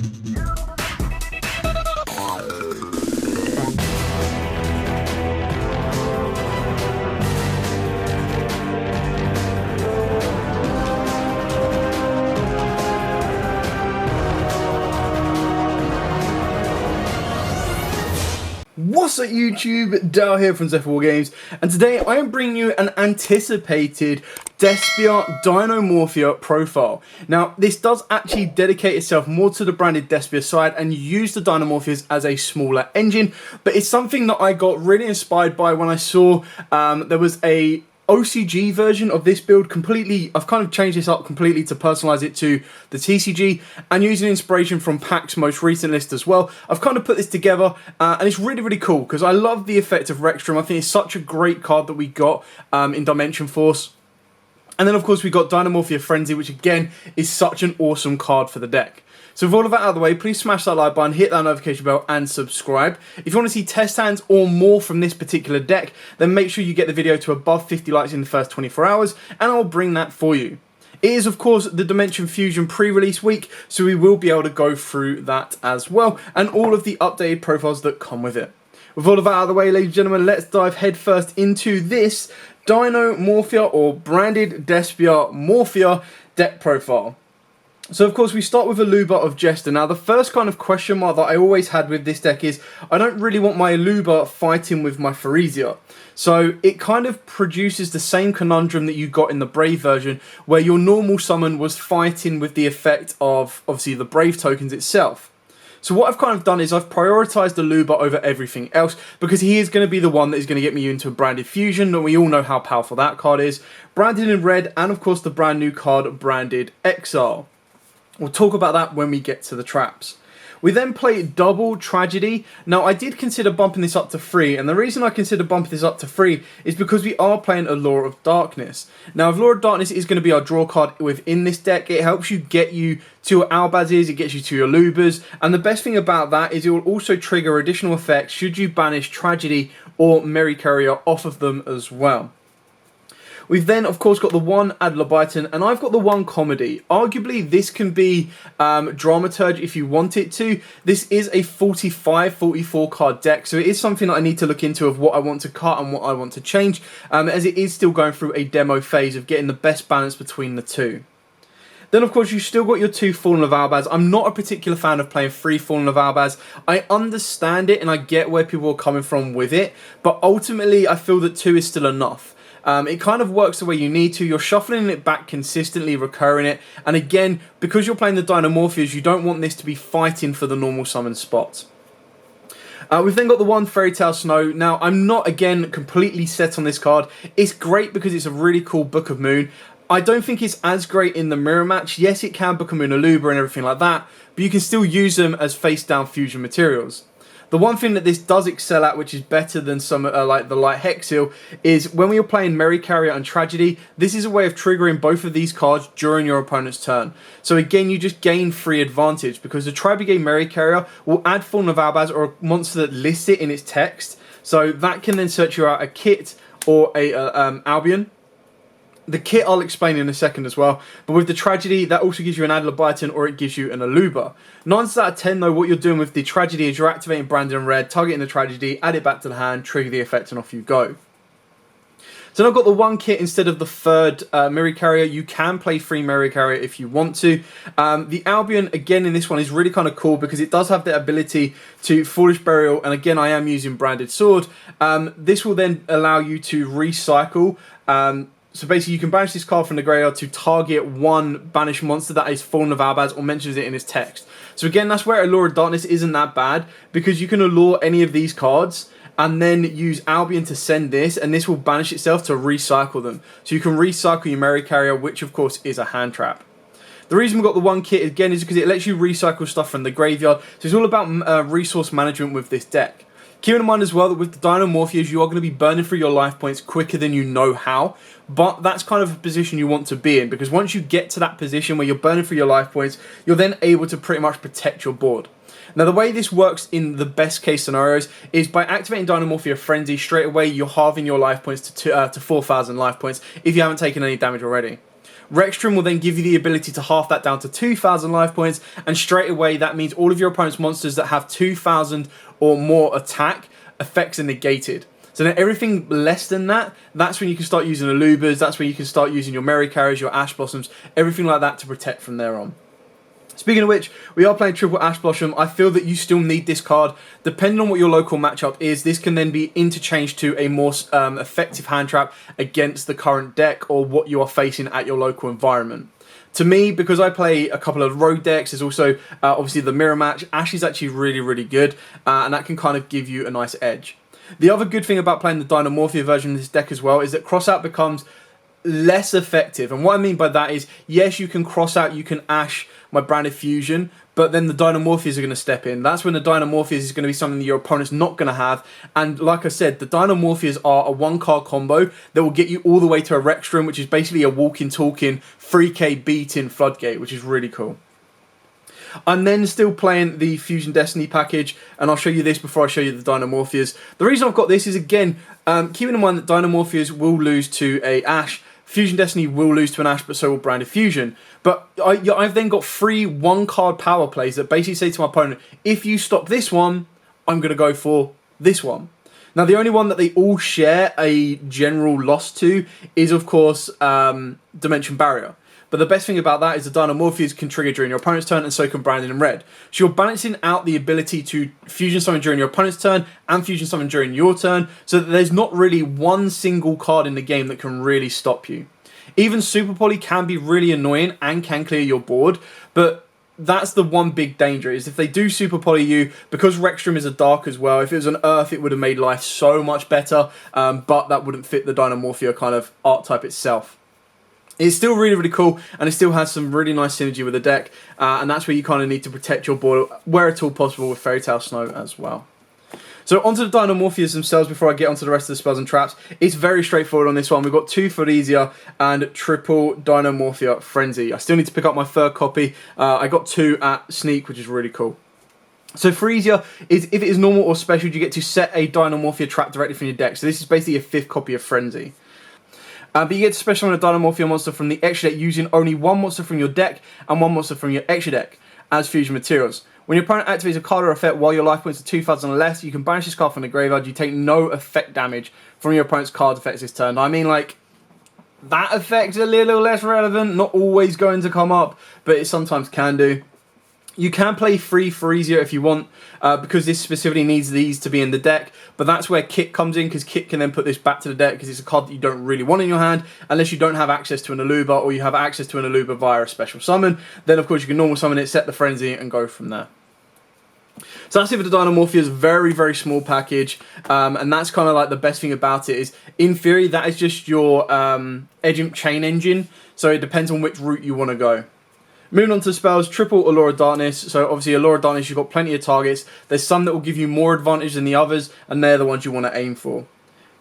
What's up YouTube, Dale here from War Games, and today I am bringing you an anticipated Despia Dinomorphia profile. Now this does actually dedicate itself more to the branded Despia side and use the Dinomorphias as a smaller engine, but it's something that I got really inspired by when I saw there was a OCG version of this build completely. I've kind of changed this up completely to personalize it to the TCG, and using inspiration from Pack's most recent list as well. I've kind of put this together and it's really cool because I love the effect of Rexstrom. I think it's such a great card that we got in Dimension Force. And then of course we got Dinomorphia Frenzy, which again is such an awesome card for the deck. So with all of that out of the way, please smash that like button, hit that notification bell and subscribe. If you want to see test hands or more from this particular deck, then make sure you get the video to above 50 likes in the first 24 hours and I'll bring that for you. It is of course the Dimension Fusion pre-release week, so we will be able to go through that as well and all of the updated profiles that come with it. With all of that out of the way, ladies and gentlemen, let's dive headfirst into this Dinomorphia or branded Despia Morphia deck profile. So of course we start with a Luba of Jester. Now the first kind of question mark that I always had with this deck is I don't really want my Luba fighting with my Phyresia. So it kind of produces the same conundrum that you got in the Brave version, where your normal summon was fighting with the effect of obviously the Brave tokens itself. So what I've kind of done is I've prioritized the Luba over everything else because he is going to be the one that is going to get me into a branded fusion, and we all know how powerful that card is. Branded in red, and of course the brand new card Branded Exile. We'll talk about that when we get to the traps. We then play Double Tragedy. Now I did consider bumping this up to 3, and the reason I consider bumping this up to 3 is because we are playing Allure of Darkness. Now if Allure of Darkness is going to be our draw card within this deck, it helps you get you to your Albazes, it gets you to your Lubas, and the best thing about that is it will also trigger additional effects should you banish Tragedy or Merry Carrier off of them as well. We've then, of course, got the one Adlerbiton, and I've got the one Comedy. Arguably, this can be Dramaturge if you want it to. This is a 45-44 card deck, so it is something that I need to look into of what I want to cut and what I want to change, as it is still going through a demo phase of getting the best balance between the two. Then, of course, you've still got your 2 Fallen of Albaz. I'm not a particular fan of playing 3 Fallen of Albaz. I understand it, and I get where people are coming from with it, but ultimately, I feel that 2 is still enough. It kind of works the way you need to. You're shuffling it back consistently, recurring it. And again, because you're playing the Dinomorphias, you don't want this to be fighting for the normal summon spot. We've then got the one Fairy Tale Snow. Now, I'm not, again, completely set on this card. It's great because it's a really cool Book of Moon. I don't think it's as great in the mirror match. Yes, it can Book of Moon Aluba and everything like that, but you can still use them as face-down fusion materials. The one thing that this does excel at, which is better than some like the Light Hexil, is when you're playing Merry Carrier and Tragedy, this is a way of triggering both of these cards during your opponent's turn. So again, you just gain free advantage because the Tri-Brigade Merry Carrier will add Fallen of Albaz or a monster that lists it in its text. So that can then search you out a kit or a Albion. The kit I'll explain in a second as well, but with the Tragedy, that also gives you an Adlerbiton or it gives you an Aluba. 9 out of 10 though, what you're doing with the Tragedy is you're activating Branded in red, targeting the Tragedy, add it back to the hand, trigger the effect, and off you go. So now I've got the one kit instead of the third Merry Carrier. You can play 3 Merry Carrier if you want to. The Albion, again, in this one is really kind of cool because it does have the ability to Foolish Burial, and again, I am using Branded Sword. This will then allow you to recycle. So basically, you can banish this card from the graveyard to target one banished monster that is Fallen of Albaz or mentions it in its text. So again, that's where Allure of Darkness isn't that bad, because you can allure any of these cards and then use Albion to send this, and this will banish itself to recycle them. So you can recycle your Merry Carrier, which of course is a hand trap. The reason we've got the one kit, again, is because it lets you recycle stuff from the graveyard. So it's all about resource management with this deck. Keep in mind as well that with the Dinomorphias, you are going to be burning through your life points quicker than you know how. But that's kind of a position you want to be in, because once you get to that position where you're burning through your life points, you're then able to pretty much protect your board. Now, the way this works in the best case scenarios is by activating Dinomorphia Frenzy, straight away you're halving your life points to 4,000 life points if you haven't taken any damage already. Rexstrom will then give you the ability to half that down to 2,000 life points, and straight away that means all of your opponent's monsters that have 2,000 or more attack effects are negated. So then everything less than that, that's when you can start using Alubas, that's when you can start using your Merry Carriers, your Ash Blossoms, everything like that to protect from there on. Speaking of which, we are playing triple Ash Blossom. I feel that you still need this card. Depending on what your local matchup is, this can then be interchanged to a more effective hand trap against the current deck or what you are facing at your local environment. To me, because I play a couple of road decks, there's also obviously the mirror match. Ash is actually really, really good, and that can kind of give you a nice edge. The other good thing about playing the Dinomorphia version of this deck as well is that cross out becomes less effective. And what I mean by that is, yes, you can cross out, you can Ash my Branded Fusion, but then the Dinomorphias are going to step in. That's when the Dinomorphias is going to be something that your opponent's not going to have. And like I said, the Dinomorphias are a 1-card combo that will get you all the way to a Rexstrom, which is basically a walking, talking, 3k beating floodgate, which is really cool. I'm then still playing the Fusion Destiny package, and I'll show you this before I show you the Dinomorphias. The reason I've got this is, again, keeping in mind that Dinomorphias will lose to a Ash, Fusion Destiny will lose to an Ash, but so will Branded Fusion. But I've then got 3 1-card power plays that basically say to my opponent, if you stop this one, I'm going to go for this one. Now, the only one that they all share a general loss to is, of course, Dimension Barrier. But the best thing about that is the Dinomorphias can trigger during your opponent's turn, and so can Branded in red. So you're balancing out the ability to Fusion Summon during your opponent's turn and Fusion Summon during your turn, so that there's not really one single card in the game that can really stop you. Even Super Poly can be really annoying and can clear your board, but that's the one big danger, is if they do Super Poly you, because Rexstrom is a dark as well, if it was an Earth it would have made life so much better, but that wouldn't fit the Dinomorphia kind of archetype itself. It's still really, really cool, and it still has some really nice synergy with the deck, and that's where you kind of need to protect your board where at all possible with Fairy Tail Snow as well. So onto the Dinomorphias themselves before I get onto the rest of the spells and traps. It's very straightforward on this one. We've got 2 Frisia and triple Dinomorphia Frenzy. I still need to pick up my 3rd copy. I got 2 at Sneak, which is really cool. So Frisia is, if it is normal or special, you get to set a Dinomorphia trap directly from your deck. So this is basically a 5th copy of Frenzy. But you get to special summon a Dinomorphia monster from the extra deck using only 1 monster from your deck and 1 monster from your extra deck as fusion materials. When your opponent activates a card or effect while your life points are 2,000 or less, you can banish this card from the graveyard. You take no effect damage from your opponent's card effects this turn. I mean, like, that effect's a little less relevant, not always going to come up, but it sometimes can do. You can play free Frisia if you want, because this specifically needs these to be in the deck, but that's where Kit comes in, because Kit can then put this back to the deck, because it's a card that you don't really want in your hand, unless you don't have access to an Aluba, or you have access to an Aluba via a special summon. Then, of course, you can normal summon it, set the Frenzy, and go from there. So that's it for the Dinomorphia's very, very small package, and that's kind of like the best thing about it is, in theory, that is just your chain engine, so it depends on which route you want to go. Moving on to spells, triple Allure of Darkness. So obviously Allure of Darkness, you've got plenty of targets. There's some that will give you more advantage than the others, and they're the ones you want to aim for.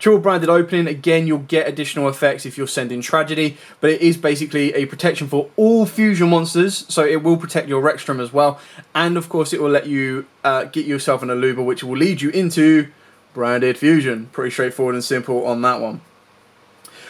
Triple Branded Opening, again, you'll get additional effects if you're sending Tragedy, but it is basically a protection for all fusion monsters, so it will protect your Rexstrom as well, and of course it will let you get yourself an Aluba, which will lead you into Branded Fusion. Pretty straightforward and simple on that one.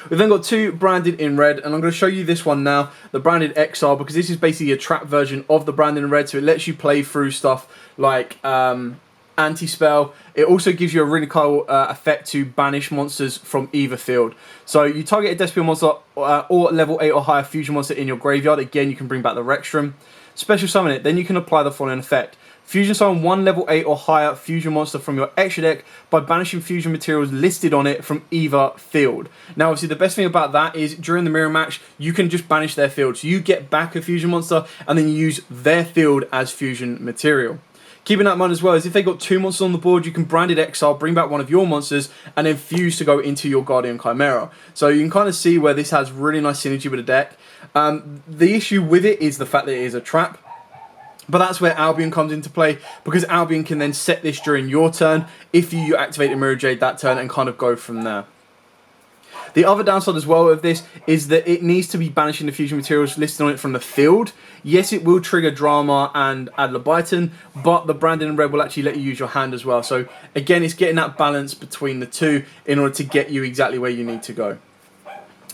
We've then got 2 Branded in red, and I'm going to show you this one now, the Branded Exile, because this is basically a trap version of the Branded in red, so it lets you play through stuff like Anti-Spell. It also gives you a really cool effect to banish monsters from either field. So you target a Despia monster or level 8 or higher fusion monster in your graveyard. Again, you can bring back the Rexstrom. Special summon it, then you can apply the following effect. Fusion summon 1 level 8 or higher fusion monster from your extra deck by banishing fusion materials listed on it from either field. Now obviously the best thing about that is during the mirror match you can just banish their field. So you get back a fusion monster and then you use their field as fusion material. Keeping that in mind as well is if they got 2 monsters on the board, you can Branded Exile, bring back one of your monsters, and then fuse to go into your Guardian Chimera. So you can kind of see where this has really nice synergy with the deck. The issue with it is the fact that it is a trap. But that's where Albion comes into play, because Albion can then set this during your turn if you activate a Mirror Jade that turn and kind of go from there. The other downside as well of this is that it needs to be banishing the fusion materials listed on it from the field. Yes, it will trigger Drama and Adlerbyton, but the Branded in red will actually let you use your hand as well. So again, it's getting that balance between the two in order to get you exactly where you need to go.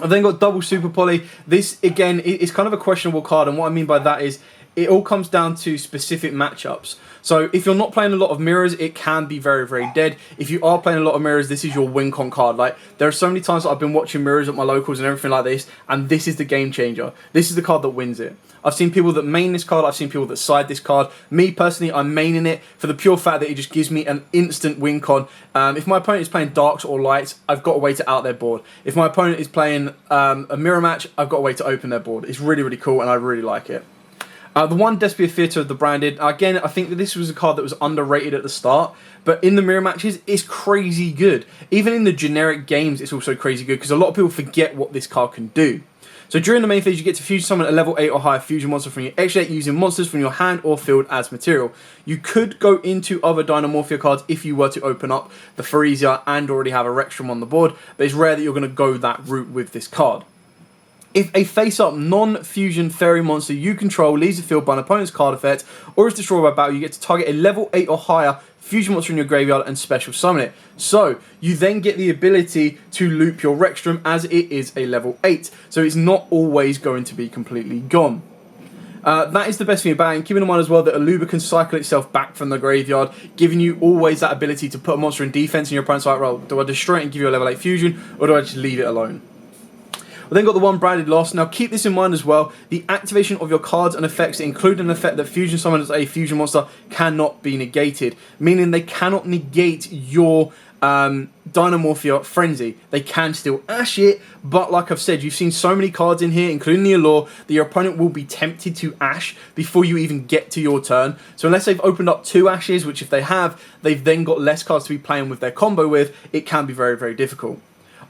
I've then got double Super Poly. This, again, is kind of a questionable card, and what I mean by that is it all comes down to specific matchups. So if you're not playing a lot of mirrors, it can be very, very dead. If you are playing a lot of mirrors, this is your win con card. Like, there are so many times that I've been watching mirrors at my locals and everything like this, and this is the game changer. This is the card that wins it. I've seen people that main this card, I've seen people that side this card. Me, personally, I'm maining it for the pure fact that it just gives me an instant win con. If my opponent is playing darks or lights, I've got a way to out their board. If my opponent is playing a mirror match, I've got a way to open their board. It's really, really cool, and I really like it. The one Despia Theatre of the branded, again, I think that this was a card that was underrated at the start, but in the mirror matches, it's crazy good. Even in the generic games, it's also crazy good, because a lot of people forget what this card can do. So during the main phase, you get to fusion summon a level 8 or higher fusion monster from your extra deck using monsters from your hand or field as material. You could go into other Dinomorphia cards if you were to open up the Freesia and already have a Rextrum on the board, but it's rare that you're going to go that route with this card. If a face-up non-fusion fairy monster you control leaves the field by an opponent's card effect or is destroyed by battle, you get to target a level 8 or higher fusion monster in your graveyard and special summon it. So, you then get the ability to loop your Rextrum as it is a level 8. So it's not always going to be completely gone. That is the best thing about it. And keeping in mind as well that Aluba can cycle itself back from the graveyard, giving you always that ability to put a monster in defense in your opponent's like, well, do I destroy it and give you a level 8 fusion, or do I just leave it alone? We've then got the one branded lost. Now keep this in mind as well, the activation of your cards and effects, including an effect that fusion summons a fusion monster, cannot be negated. Meaning they cannot negate your Dinomorphia Frenzy. They can still ash it, but like I've said, you've seen so many cards in here, including the Allure, that your opponent will be tempted to ash before you even get to your turn. So unless they've opened up 2 ashes, which if they have, they've then got less cards to be playing with their combo with, it can be very, very difficult.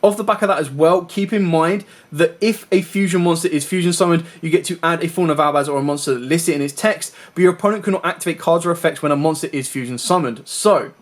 Off the back of that as well, keep in mind that if a fusion monster is fusion summoned, you get to add a Fauna Valbaz or a monster that lists it in its text, but your opponent cannot activate cards or effects when a monster is fusion summoned. So,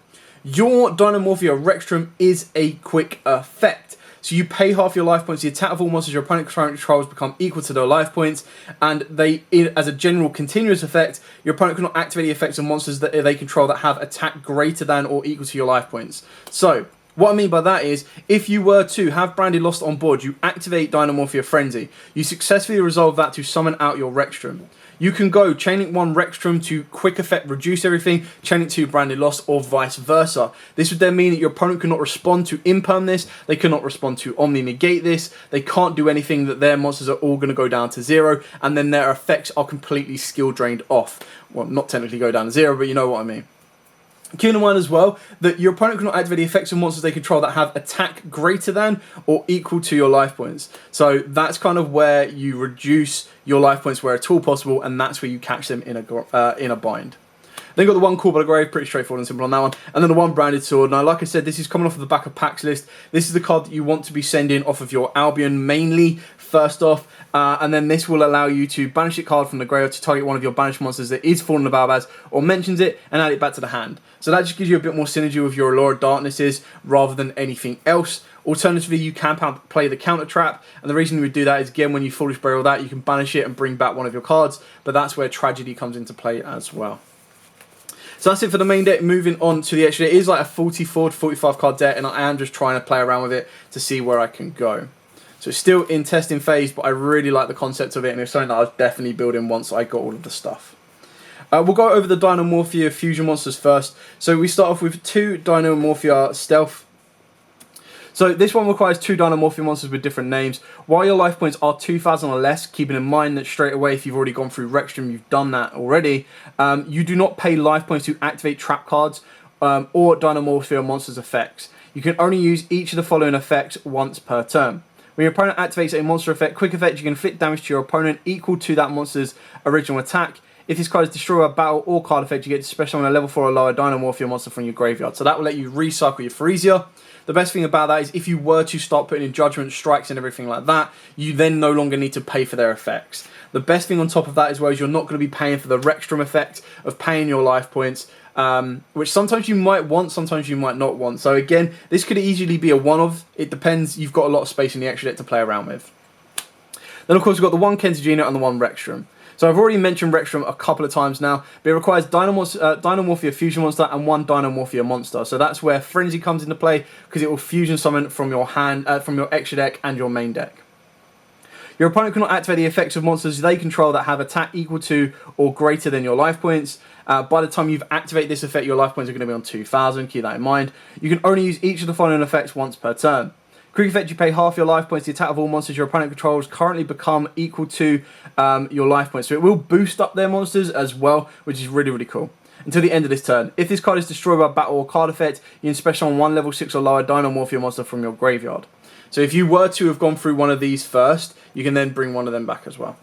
your Dinomorphia Rextrum is a quick effect. So you pay half your life points, the attack of all monsters your opponent currently controls become equal to their life points, and they, as a general continuous effect, your opponent cannot activate the effects of monsters that they control that have attack greater than or equal to your life points. So, what I mean by that is, if you were to have Branded Lost on board, you activate Dinomorphia Frenzy. You successfully resolve that to summon out your Rextrum. You can go Chainlink 1 Rextrum to quick effect reduce everything, Chainlink 2 Branded Lost, or vice versa. This would then mean that your opponent cannot respond to Imperm this, they cannot respond to Omni Negate this, they can't do anything, that their monsters are all going to go down to 0, and then their effects are completely skill drained off. Well, not technically go down to 0, but you know what I mean. Keep in mind as well that your opponent cannot activate the effects of monsters they control that have attack greater than or equal to your life points. So that's kind of where you reduce your life points where at all possible, and that's where you catch them in a bind. Then got the one Call by the Grave, pretty straightforward and simple on that one. And then the one Branded Sword. Now, like I said, this is coming off of the back of Pack's list. This is the card that you want to be sending off of your Albion mainly, first off. And then this will allow you to banish it card from the graveyard to target one of your banished monsters that is Fallen Balbaz or mentions it and add it back to the hand. So that just gives you a bit more synergy with your Allure of Darknesses rather than anything else. Alternatively, you can play the Counter Trap, and the reason you would do that is, again, when you Foolish Burial that, you can banish it and bring back one of your cards, but that's where Tragedy comes into play as well. So that's it for the main deck. Moving on to the extra deck. It is like a 44 to 45 card deck, and I am just trying to play around with it to see where I can go. So it's still in testing phase, but I really like the concept of it, and it's something that I was definitely building once I got all of the stuff. We'll go over the Dinomorphia fusion monsters first. So we start off with 2 Dinomorphia Stealth. So this one requires 2 Dinomorphia monsters with different names. While your life points are 2,000 or less, keeping in mind that straight away, if you've already gone through Rextrum, you've done that already, you do not pay life points to activate trap cards or Dinomorphia monsters effects. You can only use each of the following effects once per turn. When your opponent activates a monster effect, quick effect, you can inflict damage to your opponent equal to that monster's original attack. If this card is destroyed by battle or card effect, you get to special summon a level 4 or lower Dinomorphia monster from your graveyard. So that will let you recycle your Freesia. The best thing about that is if you were to start putting in Judgment Strikes and everything like that, you then no longer need to pay for their effects. The best thing on top of that as well is you're not going to be paying for the Rextrum effect of paying your life points, which sometimes you might want, sometimes you might not want. So again, this could easily be a one-of. It depends. You've got a lot of space in the extra deck to play around with. Then of course we've got the one Kenzigino and the one Rextrum. So I've already mentioned Rextrum a couple of times now, but it requires Dinomorphia Fusion Monster and 1 Dinomorphia Monster. So that's where Frenzy comes into play, because it will fusion summon from your hand, from your extra deck and your main deck. Your opponent cannot activate the effects of monsters they control that have attack equal to or greater than your life points. By the time you've activated this effect, your life points are going to be on 2,000. Keep that in mind. You can only use each of the following effects once per turn. Quick effect, you pay half your life points. The attack of all monsters your opponent controls currently become equal to your life points. So it will boost up their monsters as well, which is really, really cool. Until the end of this turn. If this card is destroyed by battle or card effect, you can special on one level 6 or lower Dinomorphia monster from your graveyard. So if you were to have gone through one of these first, you can then bring one of them back as well.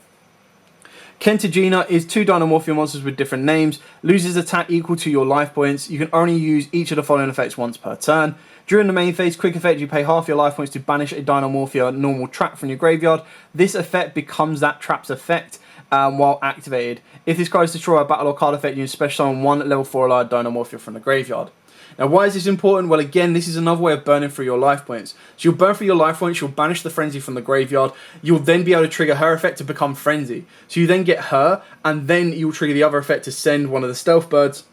Kentagina is 2 Dinomorphia monsters with different names. Loses attack equal to your life points. You can only use each of the following effects once per turn. During the main phase, quick effect, you pay half your life points to banish a Dinomorphia normal trap from your graveyard. This effect becomes that trap's effect while activated. If this card is destroyed by battle or card effect, you can special summon one level 4 allied Dinomorphia from the graveyard. Now, why is this important? Well, again, this is another way of burning through your life points. So you'll burn through your life points, you'll banish the Frenzy from the graveyard, you'll then be able to trigger her effect to become Frenzy. So you then get her, and then you'll trigger the other effect to send one of the Stealth Birds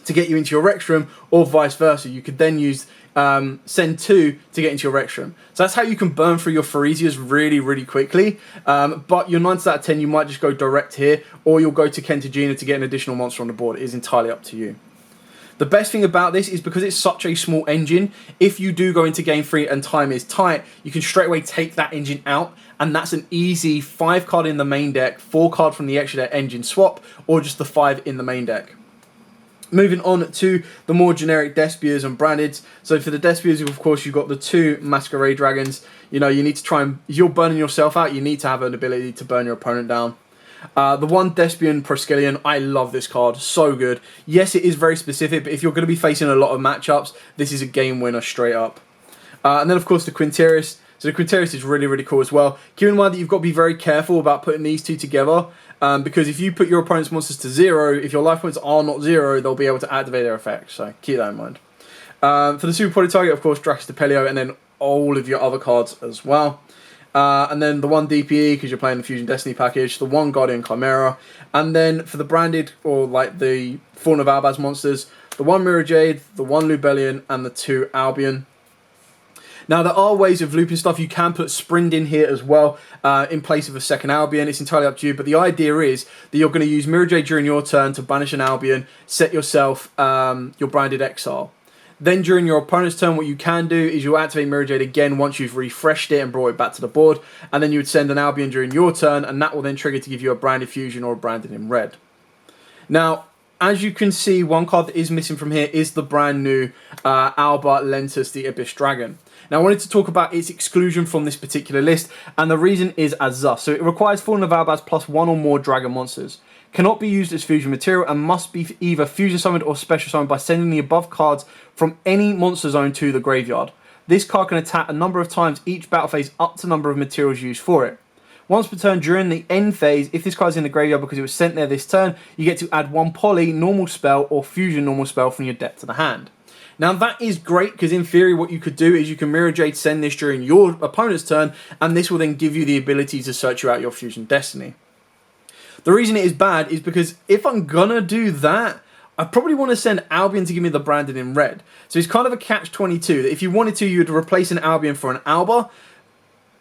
to get you into your Rex Room, or vice versa. You could then use send 2 to get into your Rex Room. So that's how you can burn through your Pharesias really, really quickly. But your 9 out of 10, you might just go direct here, or you'll go to Kentagina to get an additional monster on the board. It is entirely up to you. The best thing about this is because it's such a small engine, if you do go into game 3 and time is tight, you can straight away take that engine out, and that's an easy 5 card in the main deck, 4 card from the extra deck engine swap, or just the 5 in the main deck. Moving on to the more generic Despias and brandeds. So for the Despias, of course, you've got the 2 Masquerade Dragons. You know, you need to try and, if you're burning yourself out, you need to have an ability to burn your opponent down. The 1 Despian Proskillion, I love this card, so good. Yes, it is very specific, but if you're going to be facing a lot of matchups, this is a game winner straight up. And then, of course, the Quintarius. So the Quintarius is really, really cool as well. Keep in mind that you've got to be very careful about putting these 2 together, because if you put your opponent's monsters to 0, if your life points are not 0, they'll be able to activate their effects, so keep that in mind. For the Super Poly target, of course, Drax Depelio, and then all of your other cards as well. And then the 1 DPE, because you're playing the Fusion Destiny package, the 1 Guardian Chimera, and then for the branded, or like the Fawn of Albaz monsters, the 1 Mirror Jade, the 1 Lubellion, and the 2 Albion. Now, there are ways of looping stuff. You can put Sprint in here as well, in place of a second Albion. It's entirely up to you, but the idea is that you're going to use Mirror Jade during your turn to banish an Albion, set yourself your branded exile. Then during your opponent's turn, what you can do is you'll activate Mirror Jade again once you've refreshed it and brought it back to the board, and then you would send an Albion during your turn, and that will then trigger to give you a branded fusion or a branded in red. Now, as you can see, one card that is missing from here is the brand new Alba Lentus, the Abyss Dragon. Now, I wanted to talk about its exclusion from this particular list, and the reason is as thus. So it requires Fallen of Albaz plus 1 or more dragon monsters. Cannot be used as fusion material and must be either fusion summoned or special summoned by sending the above cards from any monster zone to the graveyard. This card can attack a number of times each battle phase up to the number of materials used for it. Once per turn during the end phase, if this card is in the graveyard because it was sent there this turn, you get to add 1 poly normal spell or fusion normal spell from your deck to the hand. Now that is great because in theory what you could do is you can Mirror Jade send this during your opponent's turn, and this will then give you the ability to search you out your Fusion Destiny. The reason it is bad is because if I'm gonna do that, I probably want to send Albion to give me the branded in red. So it's kind of a catch-22 that if you wanted to, you'd replace an Albion for an Alba,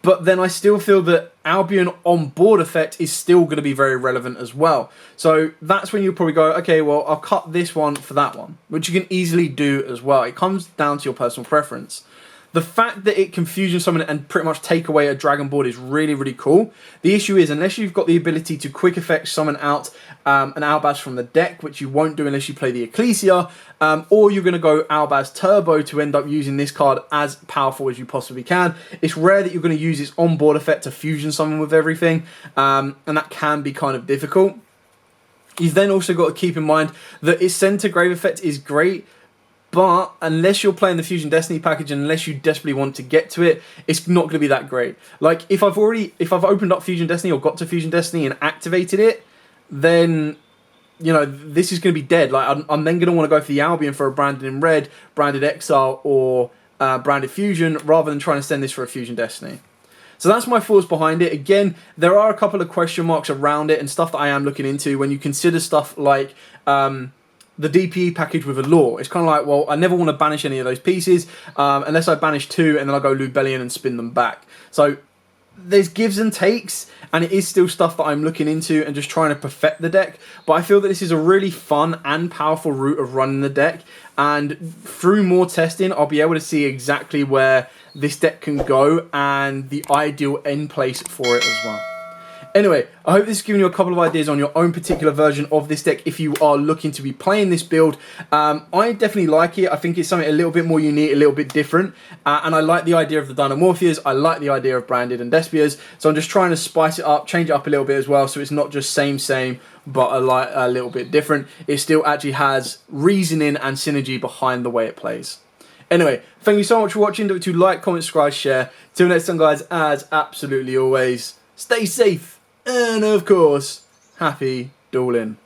but then I still feel that Albion on board effect is still going to be very relevant as well. So that's when you'll probably go, okay, well, I'll cut this one for that one, which you can easily do as well. It comes down to your personal preference. The fact that it can fusion summon and pretty much take away a dragon board is really, really cool. The issue is, unless you've got the ability to quick effect summon out an Albaz from the deck, which you won't do unless you play the Ecclesia, or you're going to go Albaz Turbo to end up using this card as powerful as you possibly can. It's rare that you're going to use its on-board effect to fusion summon with everything, and that can be kind of difficult. You've then also got to keep in mind that its send to grave effect is great, but unless you're playing the Fusion Destiny package and unless you desperately want to get to it, it's not going to be that great. Like, if I've opened up Fusion Destiny or got to Fusion Destiny and activated it, then, you know, this is going to be dead. Like, I'm then going to want to go for the Albion for a branded in red, branded exile, or branded fusion, rather than trying to send this for a Fusion Destiny. So that's my thoughts behind it. Again, there are a couple of question marks around it and stuff that I am looking into when you consider stuff like the DPE package with Allure. It's kind of like, well, I never want to banish any of those pieces unless I banish 2 and then I'll go Lubellion and spin them back. So there's gives and takes, and it is still stuff that I'm looking into and just trying to perfect the deck. But I feel that this is a really fun and powerful route of running the deck, and through more testing, I'll be able to see exactly where this deck can go and the ideal end place for it as well. Anyway, I hope this has given you a couple of ideas on your own particular version of this deck if you are looking to be playing this build. I definitely like it. I think it's something a little bit more unique, a little bit different. And I like the idea of the Dinomorphias. I like the idea of Branded and Despias. So I'm just trying to spice it up, change it up a little bit as well, so it's not just same, but a little bit different. It still actually has reasoning and synergy behind the way it plays. Anyway, thank you so much for watching. Don't forget to like, comment, subscribe, share. Till next time, guys, as absolutely always, stay safe. And of course, happy dueling.